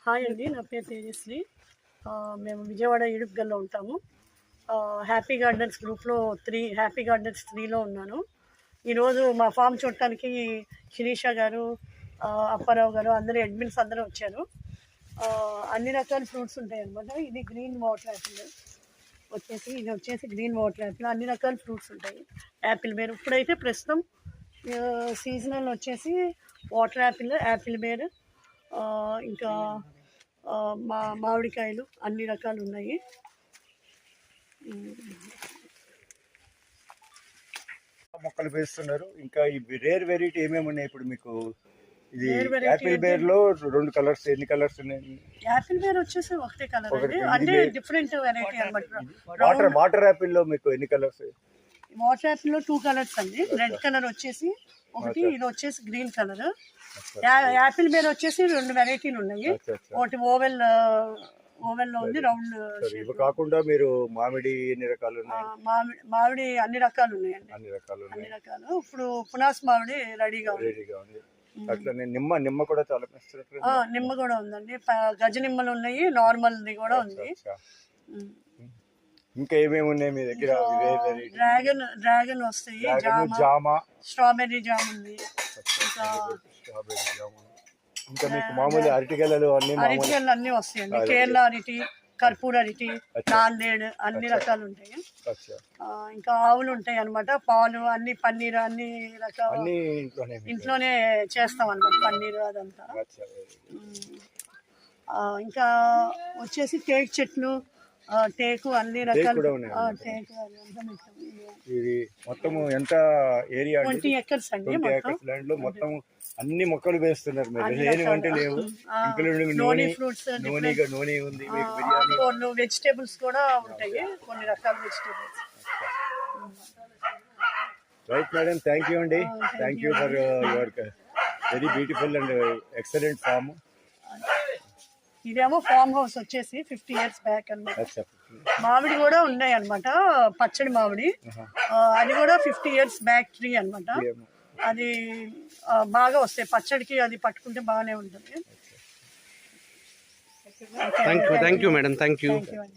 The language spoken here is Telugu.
హాయ్ అండి, నా పేరు తేజశ్రీ. మేము విజయవాడ ఇడుపుగల్లో ఉంటాము. హ్యాపీ గార్డెన్స్ గ్రూప్లో హ్యాపీ గార్డెన్స్ 3లో ఉన్నాను. ఈరోజు మా ఫామ్ చూడటానికి శిరీష గారు, అప్పారావు గారు అందరూ అడ్మిన్స్ అందరూ వచ్చారు. అన్ని రకాల ఫ్రూట్స్ ఉంటాయి అన్నమాట. ఇది గ్రీన్ వాటర్ యాపిల్ వచ్చేసి గ్రీన్ వాటర్ యాపిల్. అన్ని రకాల ఫ్రూట్స్ ఉంటాయి. యాపిల్ బేర్ ఇప్పుడైతే ప్రస్తుతం సీజనల్ వచ్చేసి వాటర్ యాపిల్ బేర్, ఇంకా మామిడికాయలు అన్ని రకాలు ఉన్నాయి. మొక్కలు వేస్తున్నారు. ఇంకా ఈ రేర్ వెరైటీ ఏమేమి ఉన్నాయి ఇప్పుడు మీకు? ఇది యాపిల్ బేర్ లో 2 కలర్స్, ఎన్ని కలర్స్ ఉన్నాయి? యాపిల్ బేర్ వచ్చేసి ఒకటే కలర్ అండి, అంటే డిఫరెంట్ వెరైటీ అన్నమాట. వాటర్ యాపిల్ లో మీకు ఎన్ని కలర్స్? వాటర్ యాపిల్ లో 2 కలర్స్ అండి. రెడ్ కలర్ వచ్చేసి ఒకటి, ఇది వచ్చేసి గ్రీన్ కలర్. యాపిల్ బేర్ వచ్చేసి 2 వెరైటీలు ఉన్నాయి. ఒకటి ఓవెల్ లో ఉంది, రౌండ్. ఇవి కాకుండా మీరు మామిడి ఎన్ని రకాలు ఉన్నాయి? మామిడి అన్ని రకాలు ఉన్నాయండి, అన్ని రకాలు. ఇప్పుడు పునాస్ మామిడి రెడీగా ఉంది. అట్లనే నిమ్మ కూడా చాలా నిమ్మ కూడా ఉందండి. గజ నిమ్మలు ఉన్నాయి, నార్మల్ కూడా ఉంది. ఇంకా ఏమేమి ఉన్నాయి మీ దగ్గర? డ్రాగన్ వస్తాయి, జామ, స్ట్రాబెర్రీ జామ్ ఉంది. ఇంకా మీకు మామూలు అరటిగెలలు అన్ని వస్తాయండి. కేరళ అరటి, కర్పూర అరటి, నాందేడ్ అన్ని రకాలు ఉంటాయి. ఇంకా ఆవులు ఉంటాయి అన్నమాట. పాలు అన్ని, పన్నీర్ అన్ని రకాలు ఇంట్లోనే చేస్తాం అన్నమాట, పన్నీర్ అదంతా. ఇంకా వచ్చేసి టేక్ చెట్లు, టేకు అన్ని రకాలు. ఇది మొత్తం ఎంత ఏరియా? 20 acres అండి. ల్యాండ్ లో మొత్తం అన్ని మొక్కలు వేస్తున్నారు మీరు. లేనివంటే లేవు. నూనె ఉంది, బిర్యానీ, వెజిటేబుల్స్ కూడా ఉంటాయి, కొన్ని రకాల vegetables. Right madam, thank you అండి. Thank you for your very beautiful and excellent farm. ఇదేమో ఫామ్ హౌస్ వచ్చేసి 50 years బ్యాక్ అన్నమాట. మామిడి కూడా ఉన్నాయి అన్నమాట, పచ్చడి మామిడి. అది కూడా 50 years బ్యాక్ ట్రీ అన్నమాట. అది బాగా వస్తాయి పచ్చడికి, అది పట్టుకుంటే బాగానే ఉంటుంది. Thank you madam, thank you.